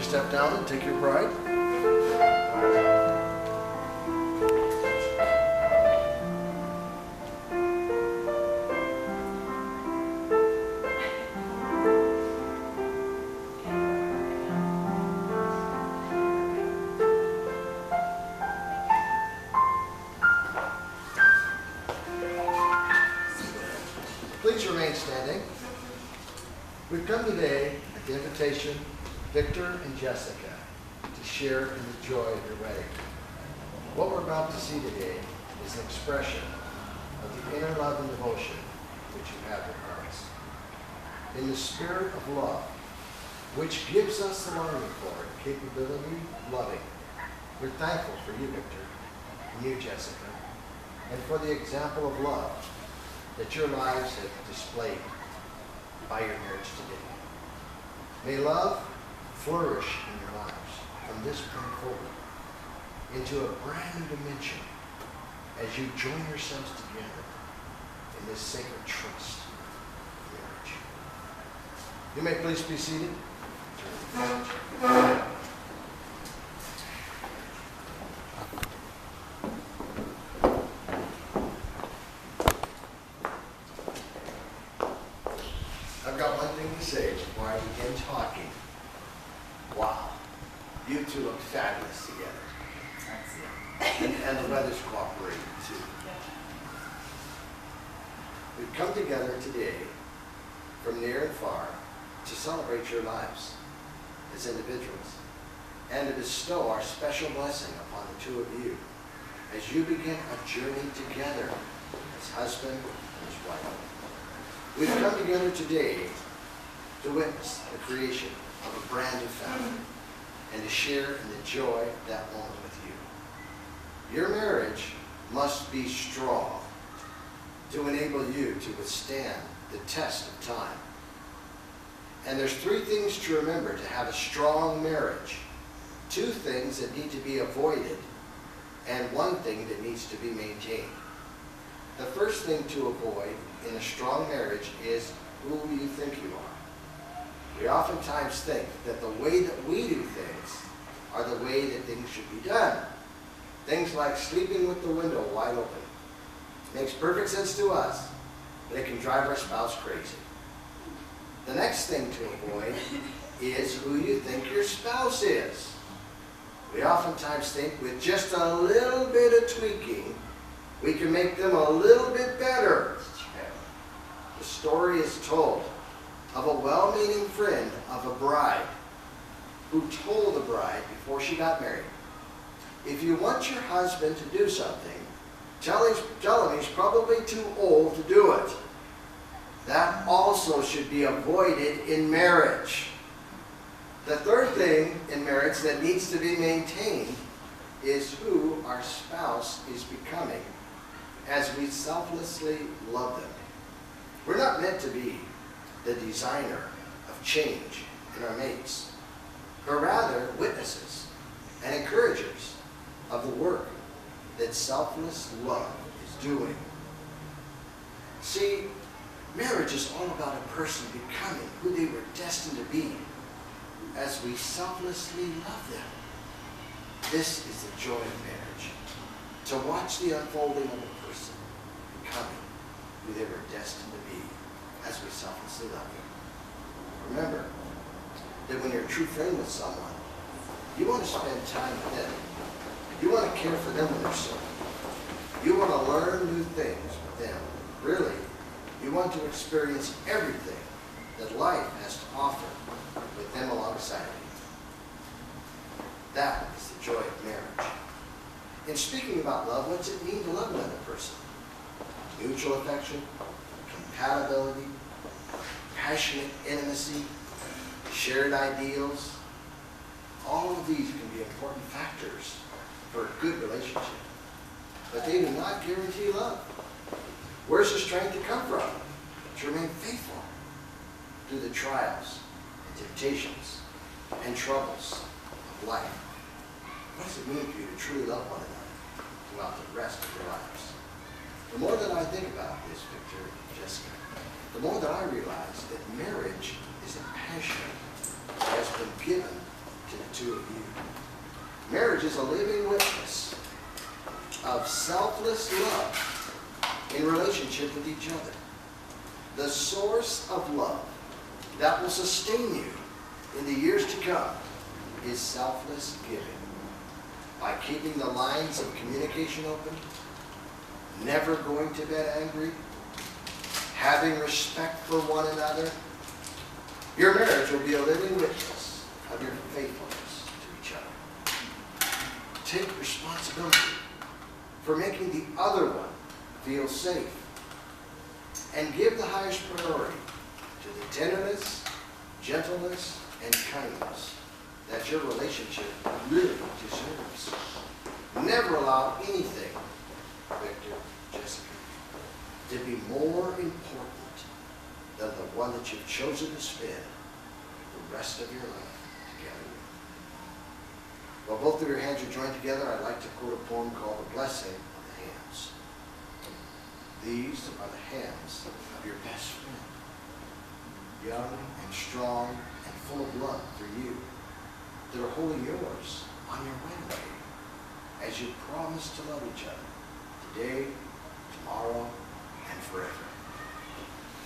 step down and take your bride? Please remain standing. We've come today at the invitation of Victor and Jessica to share in the joy of your wedding. What we're about to see today is an expression of the inner love and devotion which you have in hearts. In the spirit of love, which gives us the longing for and capability of loving, we're thankful for you, Victor, and you, Jessica, and for the example of love that your lives have displayed by your marriage today. May love flourish in your lives from this point forward into a brand new dimension as you join yourselves together in this sacred trust of marriage. You may please be seated. I've got one thing to say before I begin talking. Wow, you two look fabulous together. And the weather's cooperating too. We've come together today from near and far to celebrate your lives as individuals and to bestow our special blessing upon the two of you as you begin a journey together as husband and as wife. We've come together today to witness the creation of a brand new family and to share in the joy of that moment with you. Your marriage must be strong to enable you to withstand the test of time. And there's three things to remember to have a strong marriage. Two things that need to be avoided and one thing that needs to be maintained. The first thing to avoid in a strong marriage is who you think you are. We oftentimes think that the way that we do things are the way that things should be done. Things like sleeping with the window wide open. Makes perfect sense to us, but it can drive our spouse crazy. The next thing to avoid is who you think your spouse is. We oftentimes think with just a little bit of tweaking, we can make them a little bit better. The story is told of a well-meaning friend of a bride who told the bride before she got married, if you want your husband to do something, tell him he's probably too old to do it. That also should be avoided in marriage. The third thing in marriage that needs to be maintained is who our spouse is becoming as we selflessly love them. We're not meant to be the designer of change in our mates, but rather witnesses and encouragers of the work that selfless love is doing. See, marriage is all about a person becoming who they were destined to be as we selflessly love them. This is the joy of marriage, to watch the unfolding of a person becoming who they were destined to be as we selflessly love them. Remember that when you're a true friend with someone, you want to spend time with them. You want to care for them when they're sick. You want to learn new things with them. Really, you want to experience everything that life has to offer with them alongside of you. That is the joy of marriage. In speaking about love, what's it mean to love another person? Mutual affection, compatibility, passionate intimacy, shared ideals. All of these can be important factors for a good relationship, but they do not guarantee love. Where's the strength to come from? To remain faithful through the trials and temptations and troubles of life. What does it mean for you to truly love one another throughout the rest of your lives? The more that I think about this, Victor and Jessica, the more that I realize that marriage is a passion that has been given to two of you. Marriage is a living witness of selfless love in relationship with each other. The source of love that will sustain you in the years to come is selfless giving. By keeping the lines of communication open, never going to bed angry, having respect for one another, your marriage will be a living witness of your faithfulness to each other. Take responsibility for making the other one feel safe, and give the highest priority to the tenderness, gentleness, and kindness that your relationship really deserves. Never allow anything, Victor, Jessica, to be more important than the one that you've chosen to spend the rest of your life together with. While both of your hands are joined together, I'd like to quote a poem called The Blessing of the Hands. These are the hands of your best friend, young and strong and full of love for you, that are holding yours on your wedding day as you promise to love each other today, tomorrow, and forever.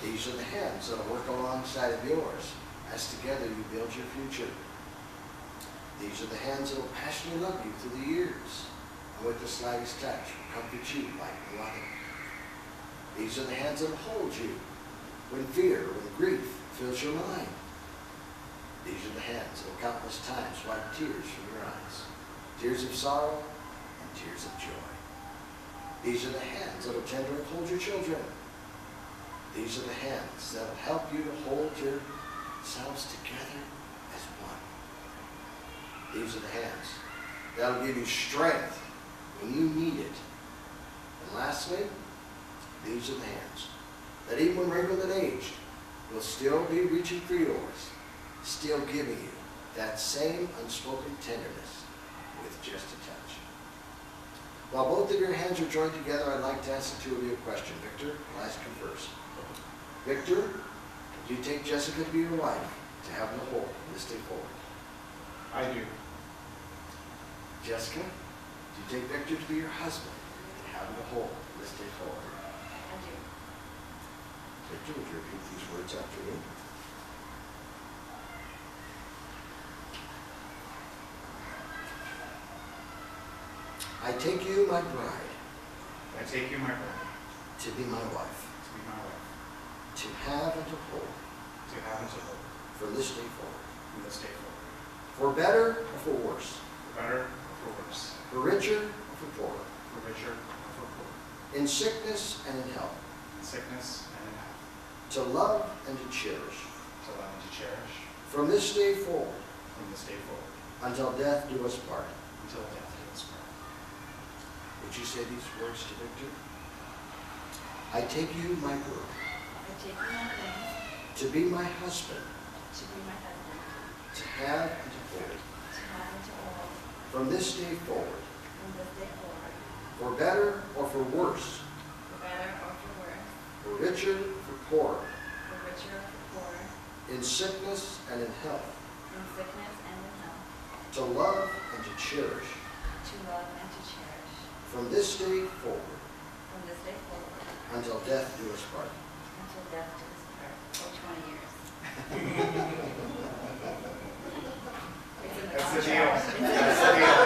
These are the hands that will work alongside of yours as together you build your future. These are the hands that will passionately love you through the years, and with the slightest touch will comfort you like no other. These are the hands that will hold you when fear, when grief fills your mind. These are the hands that will countless times wipe tears from your eyes, tears of sorrow and tears of joy. These are the hands that will tenderly hold your children. These are the hands that will help you to hold yourselves together as one. These are the hands that will give you strength when you need it. And lastly, these are the hands that even when wrinkled and aged will still be reaching for yours, still giving you that same unspoken tenderness with just a touch. While both of your hands are joined together, I'd like to ask the two of you a question. Victor, I'll ask you first. Victor, do you take Jessica to be your wife, to have the whole from this day forward? I do. Jessica, do you take Victor to be your husband, to have the whole from this day forward? I do. Victor, would you repeat these words after me? I take you, my bride, I take you, my bride, to be my wife, to be my wife, to have and to hold to have and to hold from this day forward, from this day forward, for better or for worse, for better or for worse, for richer or for poorer, for richer or for poorer, in sickness and in health, in sickness and in health, to love and to cherish, to love and to cherish, from this day forward, from this day forward, until death do us part. until death do us part. Would you say these words to Victor? I take you, my girl, I take you, my friend, to be my husband, to be my husband, to have and to hold to have and to hold from this day forward, from this day forward, for better or for worse, for better or for worse, for richer or for poorer, for richer or for poorer, in sickness and in health, in sickness and in health, to love and to cherish, to love and to cherish, from this day forward, from this day forward, until death do us part. until death do us part, or 20 years. It's in the That's the deal. contract. That's the deal.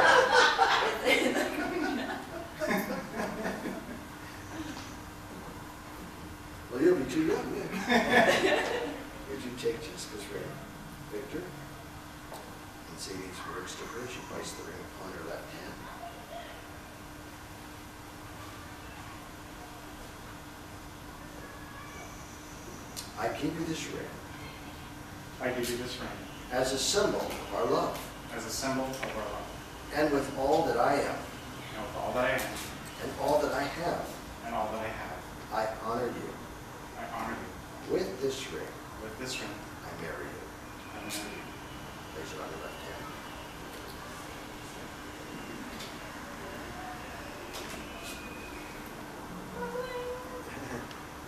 It's in the contract. Well, you'll be too young then. Would you take Jessica's ring, Victor, and say these words to her as you place the ring upon her left hand? I give you this ring I give you this ring as a symbol of our love, as a symbol of our love, and with all that I am and with all that I am and all that I have, and all that I have, I honor you. I honor you. With this ring, With this ring, I marry you. I marry you. Place it on your left hand.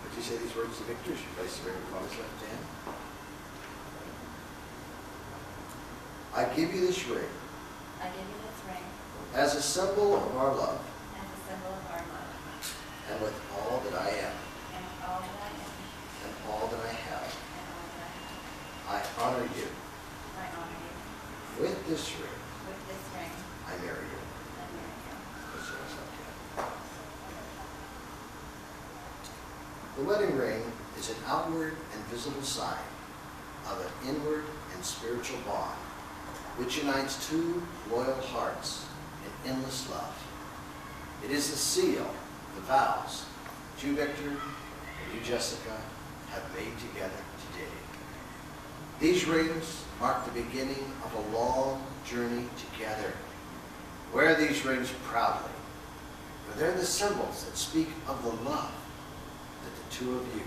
Would you say these words to Victor as you place the ring upon his left hand? I I give you this ring I give you this ring as a symbol of our love, as a symbol of our love, and with all that I am and all that I am, and all that I have, and all that I have. I honor you. I honor you. With this ring, With this ring, I marry you. I marry you. As soon as I can. The wedding ring is an outward and visible sign of an inward and spiritual bond which unites two loyal hearts in endless love. It is the seal, the vows that you, Victor, and you, Jessica, have made together today. These rings mark the beginning of a long journey together. Wear these rings proudly, for they're the symbols that speak of the love that the two of you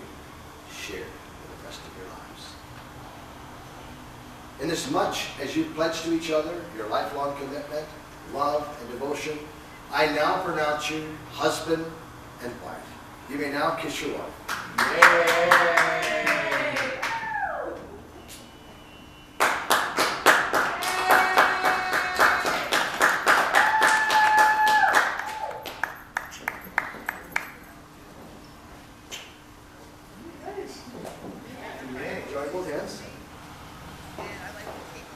share for the rest of your lives. Inasmuch as you pledge to each other your lifelong commitment, love, and devotion, I now pronounce you husband and wife. You may now kiss your wife. Join both hands.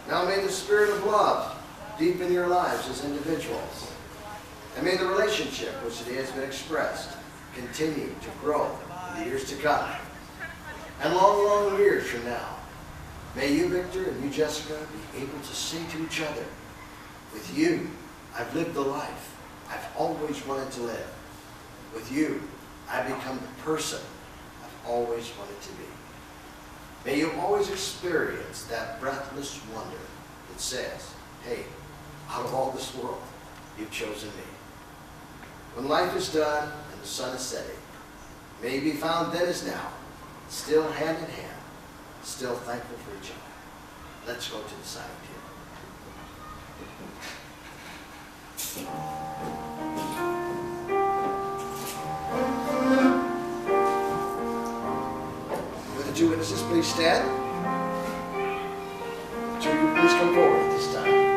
Now may the spirit of love deepen your lives as individuals. And may the relationship which today has been expressed continue to grow in the years to come. And long, long years from now, may you, Victor, and you, Jessica, be able to say to each other, with you, I've lived the life I've always wanted to live. With you, I've become the person I've always wanted to be. May you always experience that breathless wonder that says, hey, out of all this world, you've chosen me. When life is done and the sun is setting, may you be found then as now, still hand in hand, still thankful for each other. Let's go to the signing table. Will the two witnesses please stand? Two of you please come forward at this time.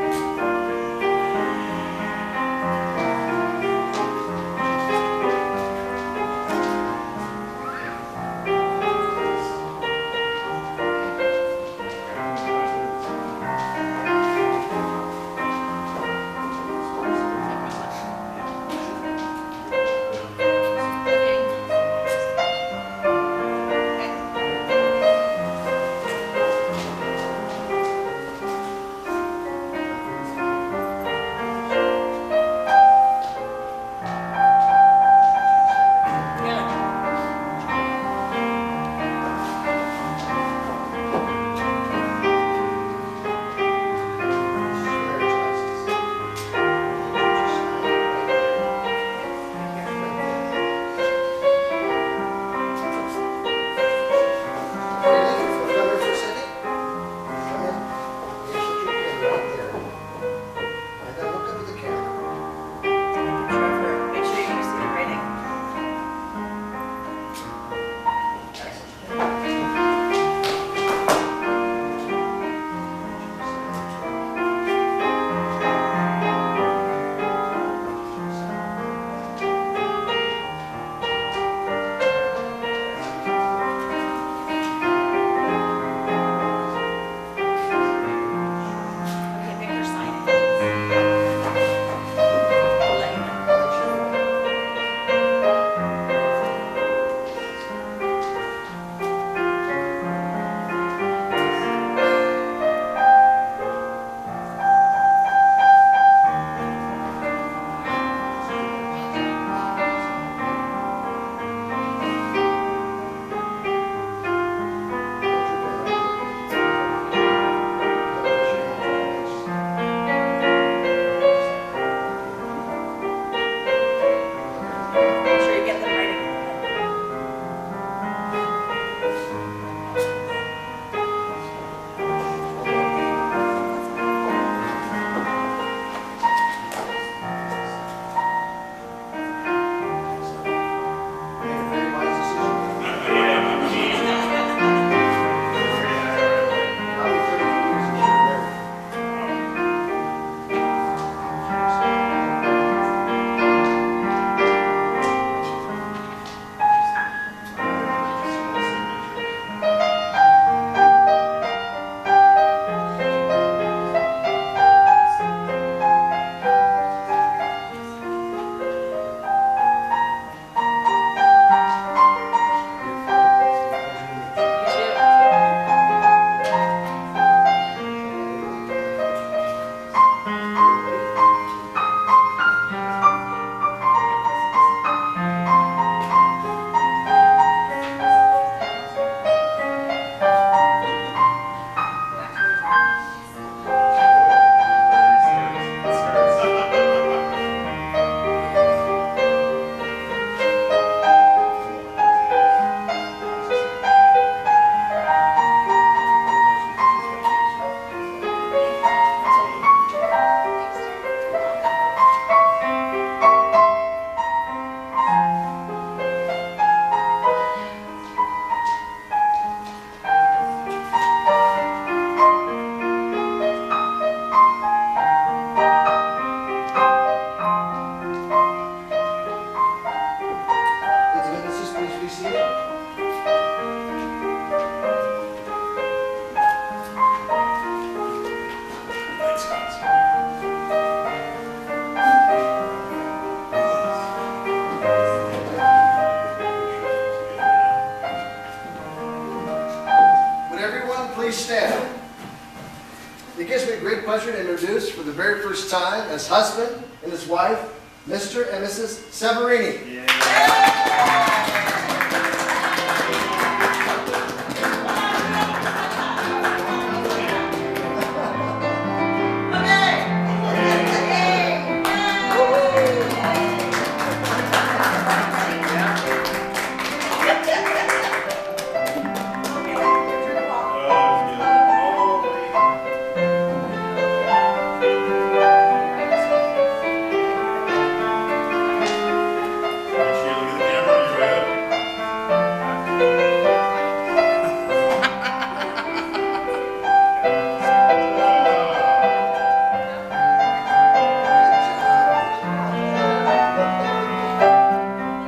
Would everyone please stand? It gives me great pleasure to introduce for the very first time as husband and his wife, Mr. and Mrs. Severini.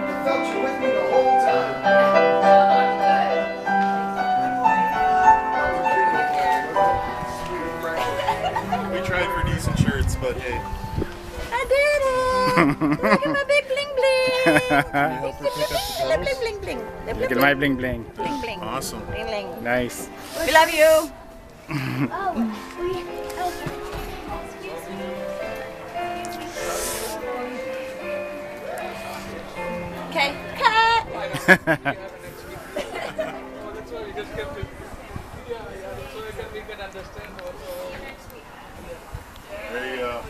I felt you with me the whole time. We tried for decent shirts, but hey. I did it! Look at my big bling bling! Bling bling bling! Look at my bling bling. Bling bling! Awesome. Bling bling! Nice. We love you! Okay, cut! There you go.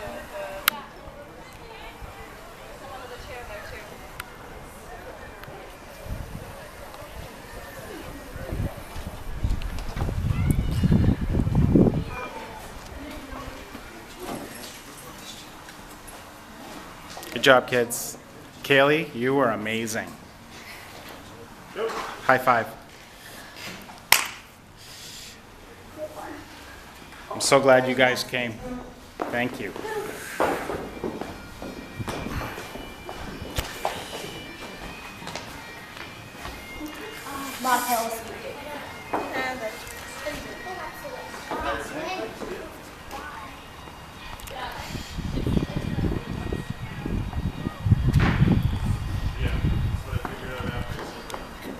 Good job, kids. Kaylee, you were amazing. High five. I'm so glad you guys came. Thank you. Mark Hills.